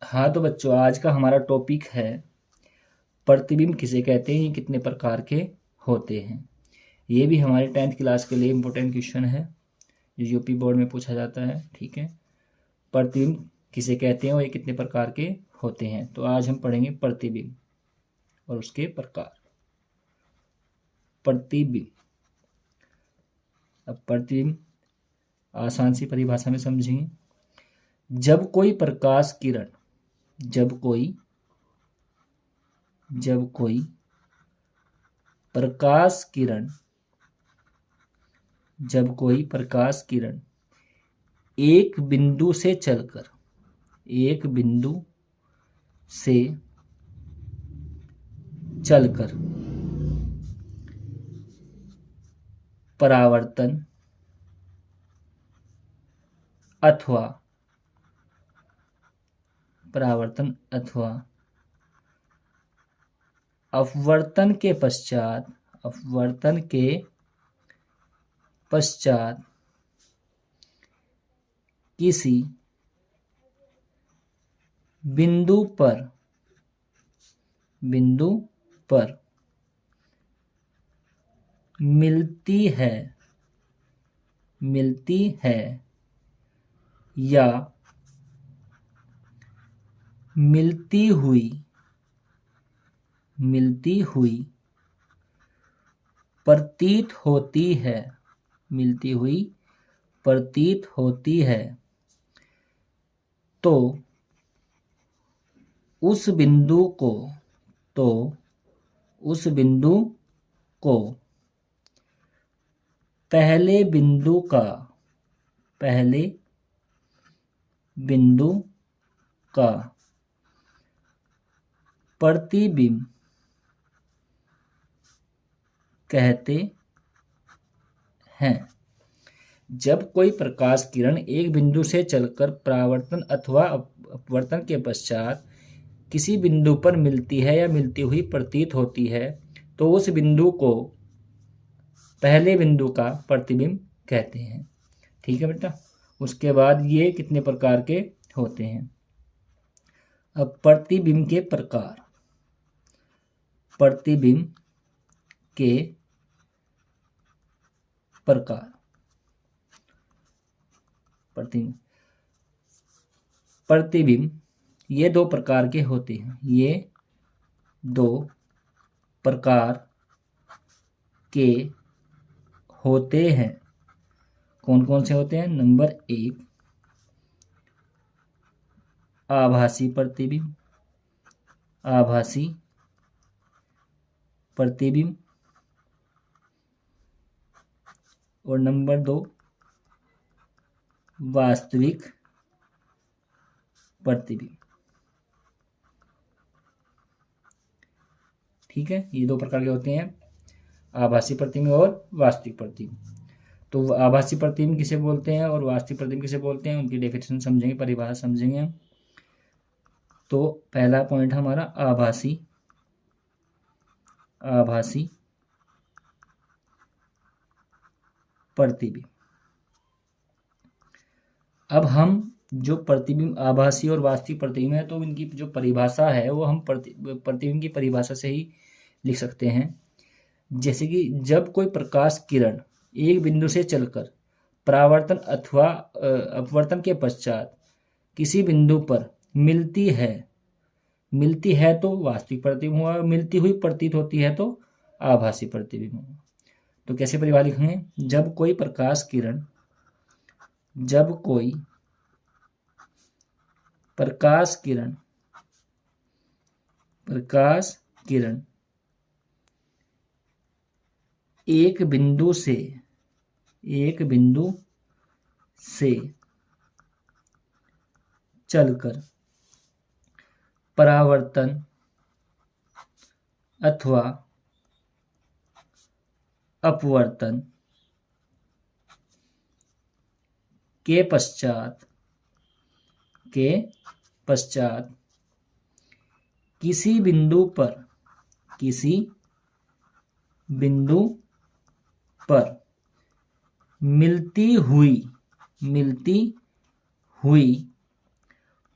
हाँ तो बच्चों, आज का हमारा टॉपिक है प्रतिबिंब किसे कहते हैं, ये कितने प्रकार के होते हैं। ये भी हमारे 10th क्लास के लिए इम्पोर्टेंट क्वेश्चन है जो यूपी बोर्ड में पूछा जाता है। ठीक है, प्रतिबिंब किसे कहते हैं और ये कितने प्रकार के होते हैं। तो आज हम पढ़ेंगे प्रतिबिंब और उसके प्रकार। प्रतिबिंब, अब प्रतिबिंब आसान सी परिभाषा में समझेंगे। जब कोई प्रकाश किरण जब कोई प्रकाश किरण जब कोई प्रकाश किरण एक बिंदु से चलकर परावर्तन अथवा अपवर्तन के पश्चात किसी बिंदु पर मिलती है या मिलती हुई प्रतीत होती है तो उस बिंदु को पहले बिंदु का प्रतिबिंब कहते हैं। जब कोई प्रकाश किरण एक बिंदु से चलकर परावर्तन अथवा अपवर्तन के पश्चात किसी बिंदु पर मिलती है या मिलती हुई प्रतीत होती है तो उस बिंदु को पहले बिंदु का प्रतिबिंब कहते हैं। ठीक है बेटा, उसके बाद ये कितने प्रकार के होते हैं। अब प्रतिबिंब के प्रकार। प्रतिबिंब के प्रकार। प्रतिबिंब ये दो प्रकार के होते हैं। ये दो प्रकार के होते हैं। कौन कौन से होते हैं? नंबर 1 आभासी प्रतिबिंब। और नंबर 2 वास्तविक प्रतिबिंब। ठीक है, ये दो प्रकार के होते हैं, आभासी प्रतिबिंब और वास्तविक प्रतिबिंब। तो आभासी प्रतिबिंब किसे बोलते हैं और वास्तविक प्रतिबिंब किसे बोलते हैं, उनकी डेफिनेशन समझेंगे, परिभाषा समझेंगे। तो पहला पॉइंट हमारा आभासी प्रतिबिंब। अब हम जो प्रतिबिंब आभासी और वास्तविक प्रतिबिंब है तो इनकी जो परिभाषा है वो हम प्रतिबिंब की परिभाषा से ही लिख सकते हैं। जैसे कि जब कोई प्रकाश किरण एक बिंदु से चलकर परावर्तन अथवा अपवर्तन के पश्चात किसी बिंदु पर मिलती है तो वास्तविक प्रतिबिंब हुआ, मिलती हुई प्रतीत होती है तो आभासी प्रतिबिंब हुआ। तो कैसे परिभाषा लिखेंगे? जब कोई प्रकाश किरण एक बिंदु से चलकर परावर्तन अथवा अपवर्तन के पश्चात किसी बिंदु पर मिलती हुई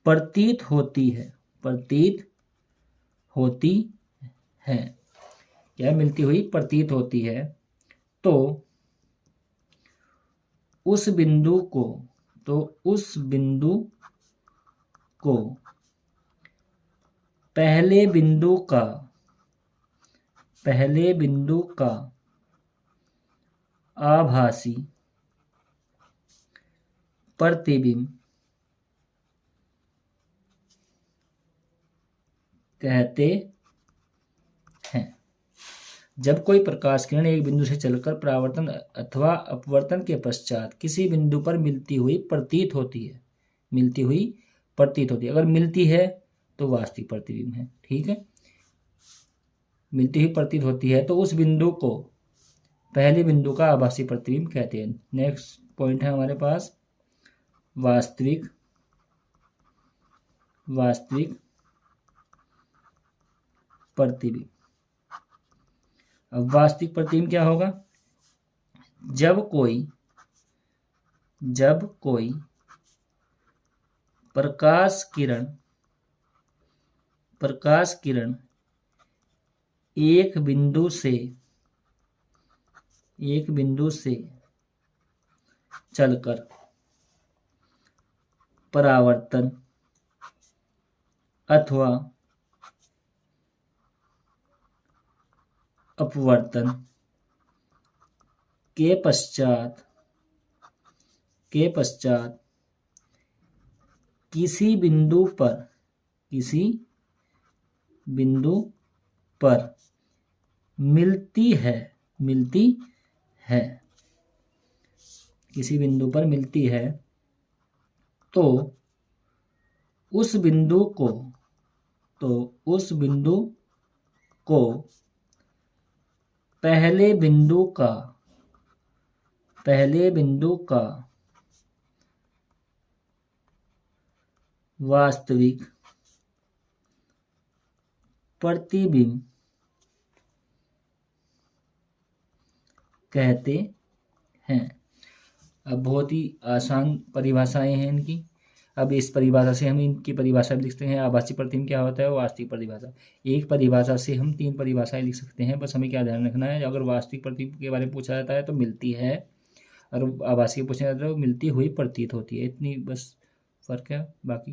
प्रतीत होती है, प्रतीत होती है, क्या मिलती हुई प्रतीत होती है, तो उस बिंदु को पहले बिंदु का आभासी प्रतिबिंब कहते हैं। जब कोई प्रकाश किरण एक बिंदु से चलकर परावर्तन अथवा अपवर्तन के पश्चात किसी बिंदु पर मिलती हुई प्रतीत होती है, अगर मिलती है तो वास्तविक प्रतिबिंब है। ठीक है, मिलती हुई प्रतीत होती है तो उस बिंदु को पहले बिंदु का आभासी प्रतिबिंब कहते हैं। नेक्स्ट पॉइंट है हमारे पास वास्तविक प्रतिबिंब। अब वास्तविक प्रतिबिंब क्या होगा? जब कोई प्रकाश किरण एक बिंदु से चलकर परावर्तन अथवा अपवर्तन के पश्चात किसी बिंदु पर मिलती है तो उस बिंदु को पहले बिंदु का वास्तविक प्रतिबिंब कहते हैं। अब बहुत ही आसान परिभाषाएं हैं इनकी। अब इस परिभाषा से हम इनकी परिभाषा भी लिख सकते हैं। आभासी प्रतिबिंब क्या होता है, वास्तविक परिभाषा। एक परिभाषा से हम 3 परिभाषाएं लिख सकते हैं। बस हमें क्या ध्यान रखना है, अगर वास्तविक प्रतिबिंब के बारे में पूछा जाता है तो मिलती है, और आभासी पूछा जाता है तो मिलती हुई प्रतीत होती है। इतनी बस फर्क है, बाकी